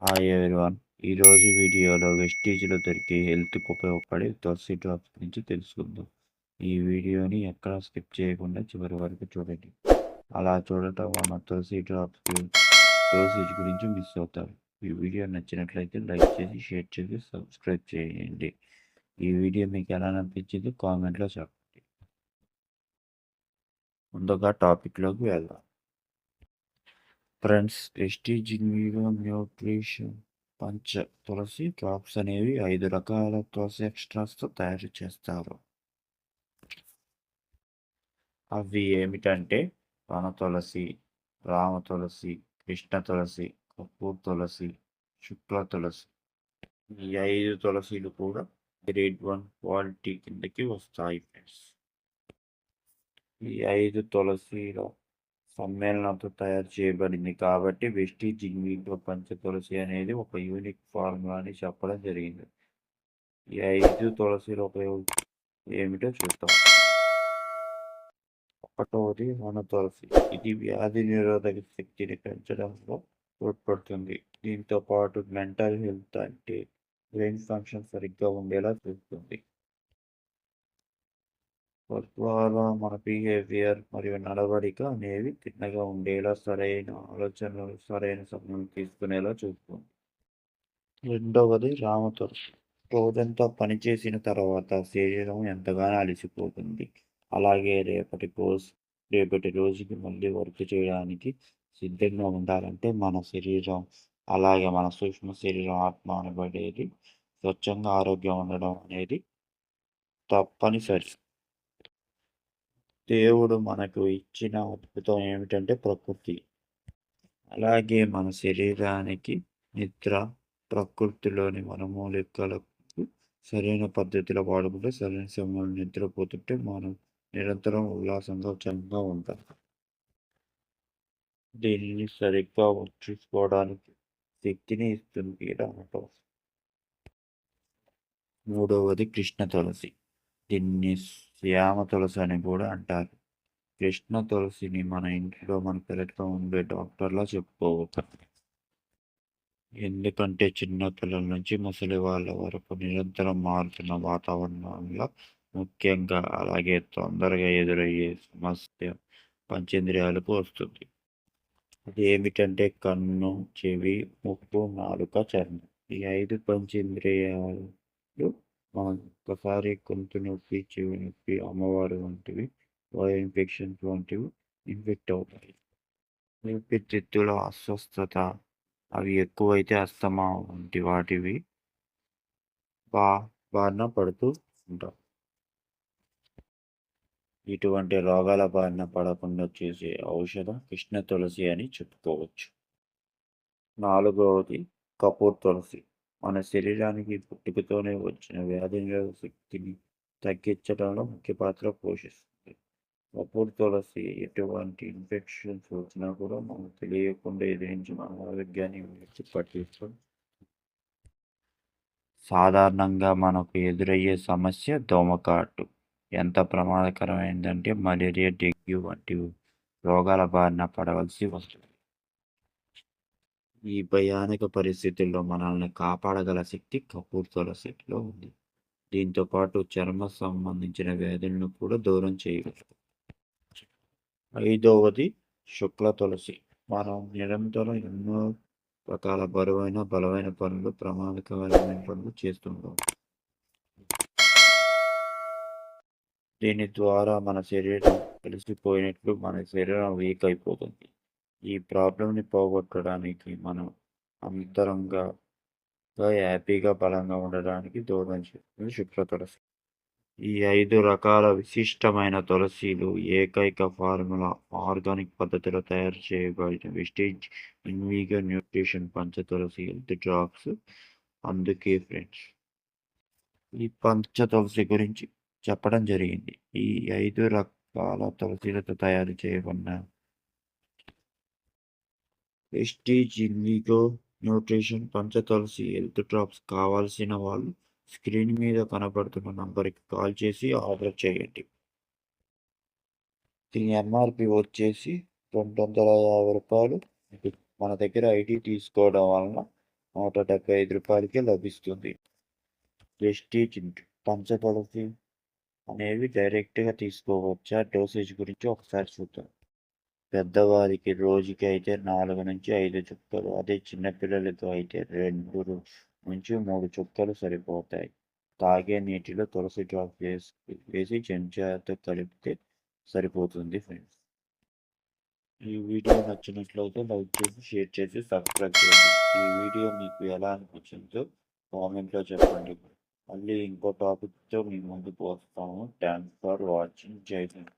Hi everyone. ఈరోజు వీడియోలో వెస్టీజ్లో దొరికే హెల్త్కి ఉపయోగపడే తులసి డ్రాప్స్ గురించి తెలుసుకుందాం. ఈ వీడియోని ఎక్కడా స్కిప్ చేయకుండా చివరి వరకు చూడండి. అలా చూడటం వల్ల తులసి డ్రాప్స్ డోసేజ్ గురించి మిస్ అవుతారు. ఈ వీడియో నచ్చినట్లయితే లైక్ చేసి, షేర్ చేసి, సబ్స్క్రైబ్ చేయండి. ఈ వీడియో మీకు ఎలా అనిపించింది కామెంట్లో చెప్పండి. ముందుగా టాపిక్లోకి వెళ్దాం. ఫ్రెండ్స్, వెస్టీజ్ న్యూట్రిషన్ పంచ తులసి డ్రాప్స్ అనేవి 5 రకాల తులసి ఎక్స్ట్రాస్తో తయారు చేస్తారు. అవి ఏమిటంటే వన తులసి, రామ తులసి, కృష్ణ తులసి, కపూర్ తులసి, శుక్ల తులసి. ఈ 5 తులసిలు కూడా గ్రేడ్ 1 క్వాలిటీ కిందకి వస్తాయి ఫ్రెండ్స్. ఈ 5 తులసిల సమ్మేళనంతో తయారు చేయబడింది కాబట్టి వెస్టీజ్ ఇండిగో పంచ తులసి అనేది ఒక యూనిక్ ఫార్ములా అని చెప్పడం జరిగింది. ఈ 5 తులసిల ఉపయోగం ఏమిటో చూద్దాం. ఒకటవది వన తులసి. ఇది వ్యాధి నిరోధక శక్తిని పెంచడంలో తోడ్పడుతుంది. దీంతో పాటు మెంటల్ హెల్త్ అంటే బ్రెయిన్ ఫంక్షన్ సరిగ్గా ఉండేలా చూస్తుంది. తద్వారా మన బిహేవియర్ మరియు నడవడిక అనేవి తిన్నగా ఉండేలా, సరైన ఆలోచనలు సరైన సమయం తీసుకునేలా చూస్తుంది. రెండవది రామ తులసి. రోజంతా పనిచేసిన తర్వాత శరీరం ఎంతగానో అలసిపోతుంది. అలాగే రేపటి రోజుకి మళ్ళీ వర్క్ చేయడానికి సిద్ధంగా ఉండాలంటే మన శరీరం, అలాగే మన సూక్ష్మ శరీరం, ఆత్మ అనబడేది స్వచ్ఛంగా ఆరోగ్యం ఉండడం అనేది తప్పనిసరి. దేవుడు మనకు ఇచ్చిన అద్భుతం ఏమిటంటే ప్రకృతి. అలాగే మన శరీరానికి నిద్ర, ప్రకృతిలోని వనమూలికలకు సరైన పద్ధతిలో వాడుకుంటే సరైన సమయంలో నిద్రపోతుంటే మనం నిరంతరం ఉల్లాసంగా, ఉత్సాహంగా ఉంటాం. దీనిని సరిగ్గా చూసుకోవడానికి శక్తిని ఇస్తుంది రామటం. మూడవది కృష్ణ తులసి. దీన్ని శ్యామ తులసి అని కూడా అంటారు. కృష్ణ తులసిని మన ఇంట్లో మన పెరట్లో ఉండే డాక్టర్లా చెప్పుకోవచ్చు. ఎందుకంటే చిన్న పిల్లల నుంచి ముసలి వాళ్ళ వరకు నిరంతరం మారుతున్న వాతావరణంలో ముఖ్యంగా అలాగే తొందరగా ఎదురయ్యే సమస్య పంచేంద్రియాలకు వస్తుంది. అది ఏమిటంటే కన్ను, చెవి, ముక్కు, నాలుక, చర్మం. ఈ 5 పంచేంద్రియాలు మనం ఒక్కసారి గొంతు నొప్పి, చెవి నొప్పి, అమ్మవారు వంటివి, వైరల్ ఇన్ఫెక్షన్స్ వంటివి ఇన్ఫెక్ట్ అవుతాయి. ఊపిరితిత్తుల అస్వస్థత, అవి ఎక్కువైతే అస్తమా వంటి వాటివి బారిన పడుతూ ఉంటాం. ఇటువంటి రోగాల బారిన పడకుండా చేసే ఔషధం కృష్ణ తులసి అని చెప్పుకోవచ్చు. నాలుగవది కపూర్ తులసి. మన శరీరానికి పుట్టుకతోనే వచ్చిన వ్యాధి నిరోధక శక్తిని తగ్గించడంలో ముఖ్య పాత్ర పోషిస్తుంది. కపూర్ తులసి ఎటువంటి ఇన్ఫెక్షన్స్ వచ్చినా కూడా మనకు తెలియకుండా ఎదిరించి మన ఆరోగ్యాన్ని పట్టిస్తుంది. సాధారణంగా మనకు ఎదురయ్యే సమస్య దోమకాటు. ఎంత ప్రమాదకరమైందంటే మలేరియా, డెంగ్యూ వంటి రోగాల బారిన పడవలసి వస్తుంది. ఈ భయానక పరిస్థితుల్లో మనల్ని కాపాడగల శక్తి కపూర్ తులసిలో ఉంది. దీంతో పాటు చర్మ సంబంధించిన వ్యాధులను కూడా దూరం చేయగలదు. ఐదవది శుక్ల తులసి. మనం నిరంతరం ఎన్నో రకాల బరువైన బలమైన పనులు, ప్రమాదకరమైన పనులు చేస్తుంటాం. దీని ద్వారా మన శరీరం కలిసిపోయినట్లు మన శరీరం వీక్ అయిపోతుంది. ఈ ప్రాబ్లంని పోగొట్టడానికి మనం అంతరంగా హ్యాపీగా, బలంగా ఉండడానికి దూరం చేస్తుంది శుక్ల తులసి. ఈ 5 రకాల విశిష్టమైన తులసిలు ఏకైక ఫార్ములా ఆర్గానిక్ పద్ధతిలో తయారు చేయబడిన వెస్టీజ్ ఇన్విగో న్యూట్రిషన్ పంచ తులసి హెల్త్ డ్రాప్స్. అందుకే ఫ్రెండ్స్ ఈ పంచ తులసి గురించి చెప్పడం జరిగింది. ఈ 5 రకాల తులసిలతో తయారు చేయబడిన వెస్టీజ్ ఇన్విగో న్యూట్రిషన్ పంచ తులసి హెల్త్ డ్రాప్స్ కావాల్సిన వాళ్ళు స్క్రీన్ మీద కనబడుతున్న నంబర్కి కాల్ చేసి ఆర్డర్ చేయండి. దీని ఎంఆర్పి వచ్చేసి 250 రూపాయలు. మన దగ్గర ఐడి తీసుకోవడం వలన రూ. 175కే లభిస్తుంది. ప్రెస్టీజ్ పంచతులసి అనేవి డైరెక్ట్‌గా తీసుకోవచ్చా? డోసేజ్ గురించి ఒకసారి చూద్దాం. పెద్దవారికి రోజుకి అయితే 4-5 చుక్కలు, అదే చిన్నపిల్లలతో అయితే 2-3 చుక్కలు సరిపోతాయి. తాగే నీటిలో తులసి డ్రాప్ వేసి చెంచాతో కలిపితే సరిపోతుంది ఫ్రెండ్స్. ఈ వీడియో నచ్చినట్లయితే లైక్ చేసి, షేర్ చేసి, సబ్స్క్రైబ్ చేయండి. ఈ వీడియో మీకు ఎలా అనిపించిందో కామెంట్లో చెప్పండి. మళ్ళీ ఇంకో టాపిక్తో మీ ముందుకు వస్తాము. Thanks for watching. జై హింద్.